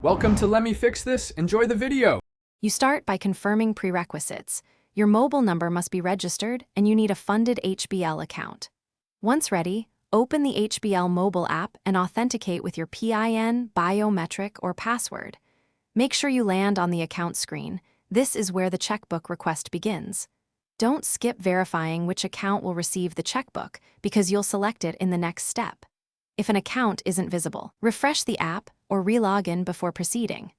Welcome to Let Me Fix This. Enjoy the video. You start by confirming prerequisites. Your mobile number must be registered, and you need a funded HBL account. Once ready, open the HBL mobile app and authenticate with your PIN, biometric, or password. Make sure you land on the account screen. This is where the checkbook request begins. Don't skip verifying which account will receive the checkbook because you'll select it in the next step. If an account isn't visible, refresh the app or re-log in before proceeding.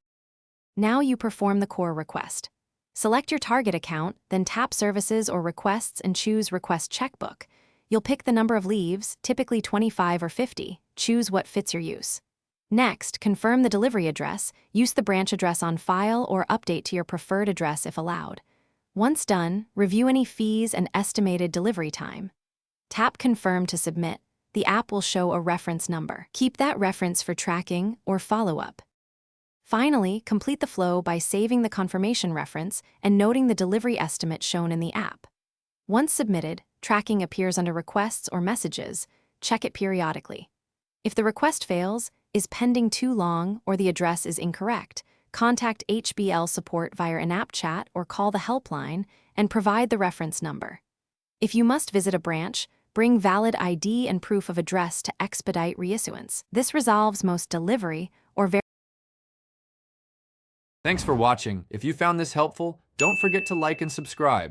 Now you perform the core request. Select your target account, then tap Services or Requests and choose Request Checkbook. You'll pick the number of leaves, typically 25 or 50. Choose what fits your use. Next, confirm the delivery address, use the branch address on file, or update to your preferred address if allowed. Once done, review any fees and estimated delivery time. Tap Confirm to submit. The app will show a reference number. Keep that reference for tracking or follow-up. Finally, complete the flow by saving the confirmation reference and noting the delivery estimate shown in the app. Once submitted, tracking appears under Requests or Messages. Check it periodically. If the request fails, is pending too long, or the address is incorrect, contact HBL support via an app chat or call the helpline and provide the reference number. If you must visit a branch, bring valid ID and proof of address to expedite reissuance. This resolves most delivery or Thanks for watching. If you found this helpful, don't forget to like and subscribe.